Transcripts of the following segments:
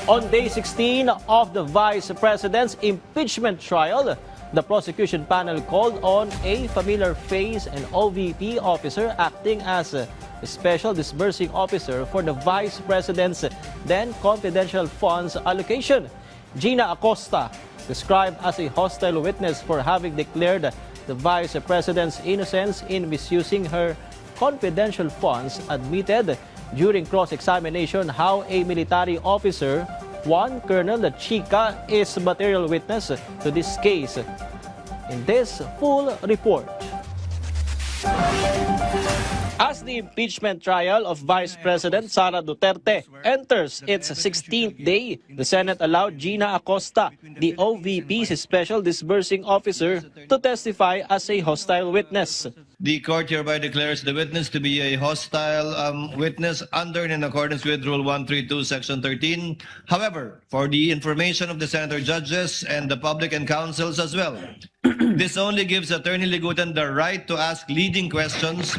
On day 16 of the Vice President's impeachment trial, the prosecution panel called on a familiar face, an OVP officer acting as a special disbursing officer for the Vice President's then confidential funds allocation. Gina Acosta, described as a hostile witness for having declared the Vice President's innocence in misusing her confidential funds, admitted during cross-examination how a military officer, one Colonel Chica, is material witness to this case. In this full report. As the impeachment trial of Vice President Sara Duterte enters its 16th day, the Senate allowed Gina Acosta, the OVP's special disbursing officer, to testify as a hostile witness. The court hereby declares the witness to be a hostile witness under and in accordance with Rule 132, Section 13. However, for the information of the senator judges and the public and counsels as well, this only gives Attorney Ligutan the right to ask leading questions,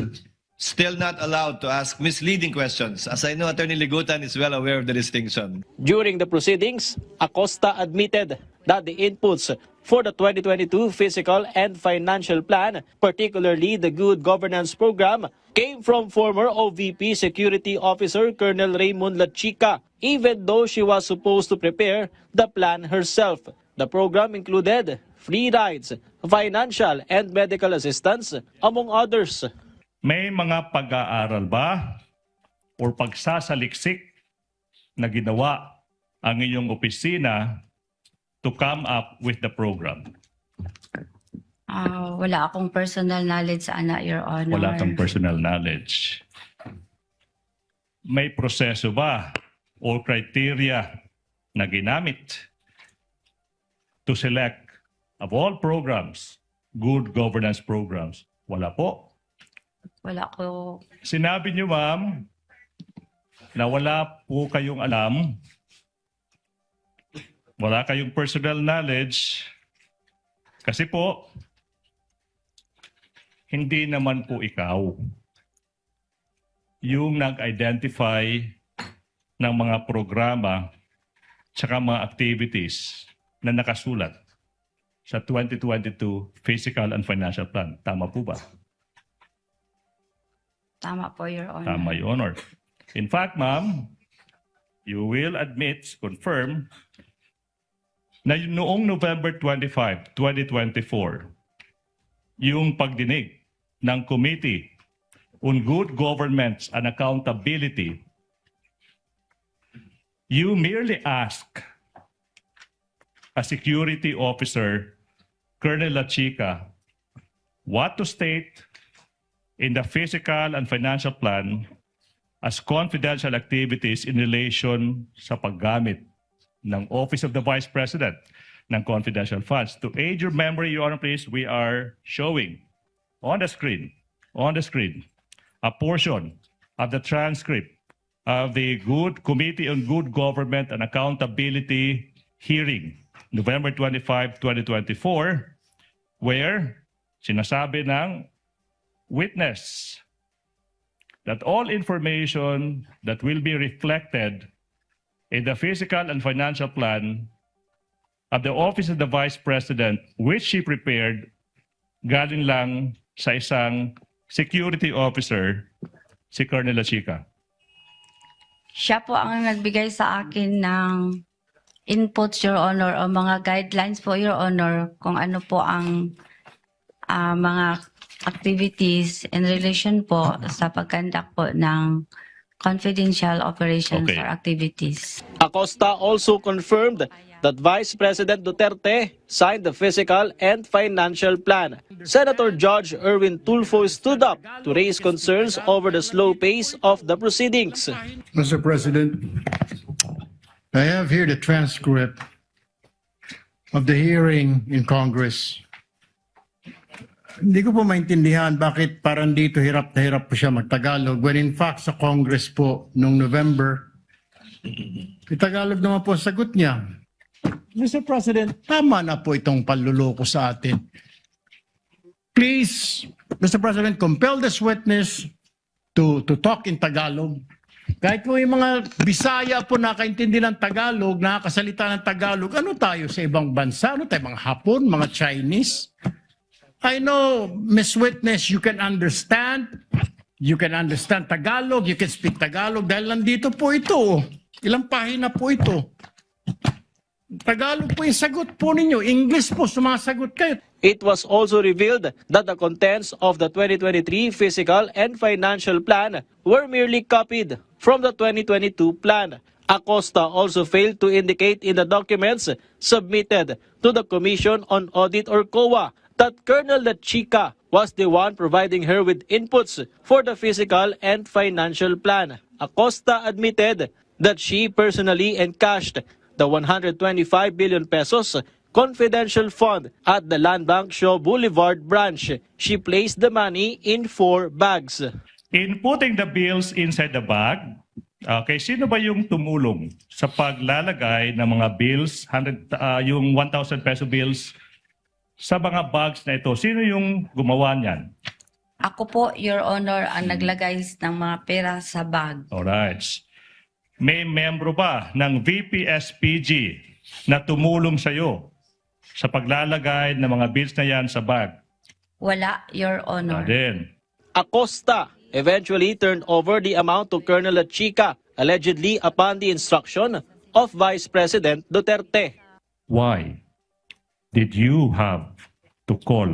still not allowed to ask misleading questions, as I know Attorney Ligutan is well aware of the distinction. During the proceedings, Acosta admitted that the inputs for the 2022 Fiscal and Financial Plan, particularly the Good Governance Program, came from former OVP Security Officer Colonel Raymond Lachica, even though she was supposed to prepare the plan herself. The program included free rides, financial and medical assistance, among others. May mga pag-aaral ba o pagsasaliksik na ginawa ang inyong opisina to come up with the program? Wala akong personal knowledge sa Your Honor. Wala kang personal knowledge. May proseso ba o criteria na ginamit to select of all programs, good governance programs? Wala po. Wala ko. Sinabi niyo, ma'am, na wala po kayong alam, wala kayong personal knowledge, kasi po, hindi naman po ikaw yung nag-identify ng mga programa tsaka mga activities na nakasulat sa 2022 Fiscal and Financial Plan. Tama po ba? Tama po, Your Honor. Tama, Your Honor. In fact, ma'am, you will admit, confirm, na noong November 25, 2024, yung pagdinig ng Committee on Good Governance and Accountability, you merely ask a security officer, Colonel Lachica, what to state in the Fiscal and Financial Plan as confidential activities in relation sa paggamit ng Office of the Vice President ng confidential funds. To aid your memory, Your Honor, please, we are showing on the screen, a portion of the transcript of the Committee on Good Government and Accountability hearing, November 25, 2024, where sinasabi ng witness that all information that will be reflected in the Fiscal and Financial Plan of the Office of the Vice President, which she prepared, galing lang sa isang security officer, si Colonel Lachica. Siya po ang nagbigay sa akin ng inputs, Your Honor, o mga guidelines po, Your Honor, kung ano po ang mga activities in relation po sa pagkandak po ng confidential operations Okay. or activities. Acosta also confirmed that Vice President Duterte signed the Fiscal and Financial Plan. Senator Judge Erwin Tulfo stood up to raise concerns over the slow pace of the proceedings. Mr. President, I have here the transcript of the hearing in Congress. Hindi ko po maintindihan bakit parang dito hirap na hirap po siya magtagalog when in fact sa Congress po nung November, Tagalog naman po ang sagot niya. Mr. President, tama na po itong panluloko sa atin. Please, Mr. President, compel this witness to talk in Tagalog Kahit po yung mga Bisaya po nakaintindi ng Tagalog, nakakasalita ng Tagalog, ano tayo sa ibang bansa? Ano tayo, mga Hapon, mga Chinese? I know, Miss Witness, you can understand Tagalog, you can speak Tagalog dahil nandito po ito. Ilang pahina po ito. Tagalog po yung sagot po ninyo. English po, sumasagot kayo. It was also revealed that the contents of the 2023 Fiscal and Financial Plan were merely copied from the 2022 plan. Acosta also failed to indicate in the documents submitted to the Commission on Audit or COA that Colonel Lachica was the one providing her with inputs for the Fiscal and Financial Plan. Acosta admitted that she personally encashed the 125 billion pesos confidential fund at the Land Bank Shaw Boulevard branch. She placed the money in 4 bags. In putting the bills inside the bag, okay, sino ba yung tumulong sa paglalagay ng mga bills, yung 1,000 peso bills sa mga bags na ito? Sino yung gumawa niyan? Ako po, Your Honor, ang naglagay ng mga pera sa bag. Alright. May membro ba ng VPSPG na tumulong sa iyo sa paglalagay ng mga bills na yan sa bag? Wala, Your Honor. Then, Acosta eventually turned over the amount to Colonel Lachica, allegedly upon the instruction of Vice President Duterte. why did you have to call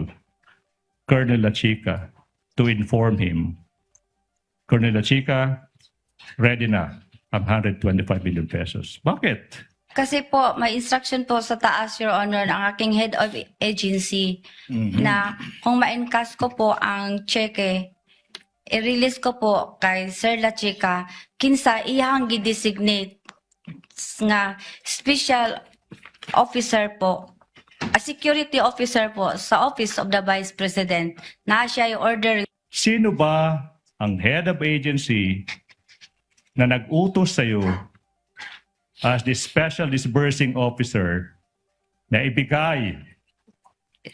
Colonel Lachica to inform him? Colonel Lachica, ready na ang 125 billion pesos. Bakit? Kasi po, may instruction po sa taas, Your Honor, ng aking head of agency na kung ma-encash ko po ang cheque, i-release ko po kay Sir Lachica, kinsa iyang gi-designate nga special officer po, a security officer po sa Office of the Vice President na siya yung order. Sino ba ang head of agency na nag-utos sa iyo as the special disbursing officer na ibigay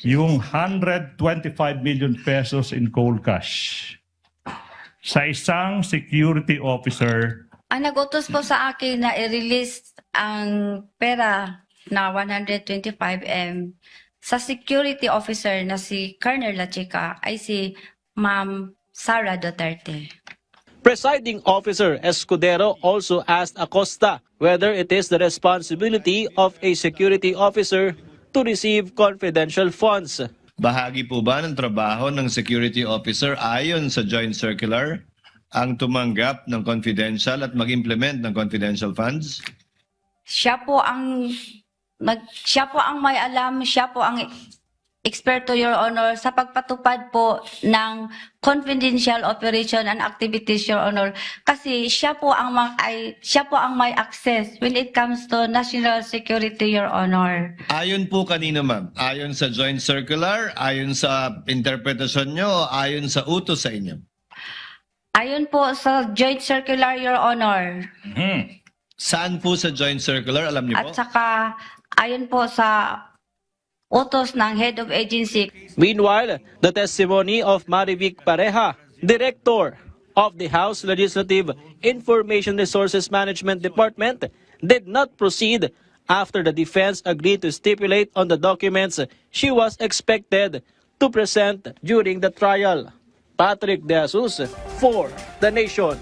yung 125 million pesos in cold cash sa isang security officer? Ang nag-utos po sa akin na i-release ang pera na 125M sa security officer na si Colonel Lachica ay si Ma'am Sara Duterte. Presiding Officer Escudero also asked Acosta whether it is the responsibility of a security officer to receive confidential funds. Bahagi po ba ng trabaho ng security officer ayon sa joint circular ang tumanggap ng confidential at mag-implement ng confidential funds? Siya po ang may alam, siya po ang eksperto, Your Honor, sa pagpatupad po ng confidential operation and activities, Your Honor. Kasi siya po ang may access when it comes to national security, Your Honor. Ayon po kanino, ma'am? Ayon sa joint circular, ayon sa interpretasyon nyo, ayon sa utos sa inyo? Ayon po sa joint circular, Your Honor. Saan po sa joint circular? Alam niyo po? At saka ayon po sa utos ng head of agency. Meanwhile, the testimony of Marivic Pareja, Director of the House Legislative Information Resources Management Department, did not proceed after the defense agreed to stipulate on the documents she was expected to present during the trial. Patrick De Jesus for The Nation.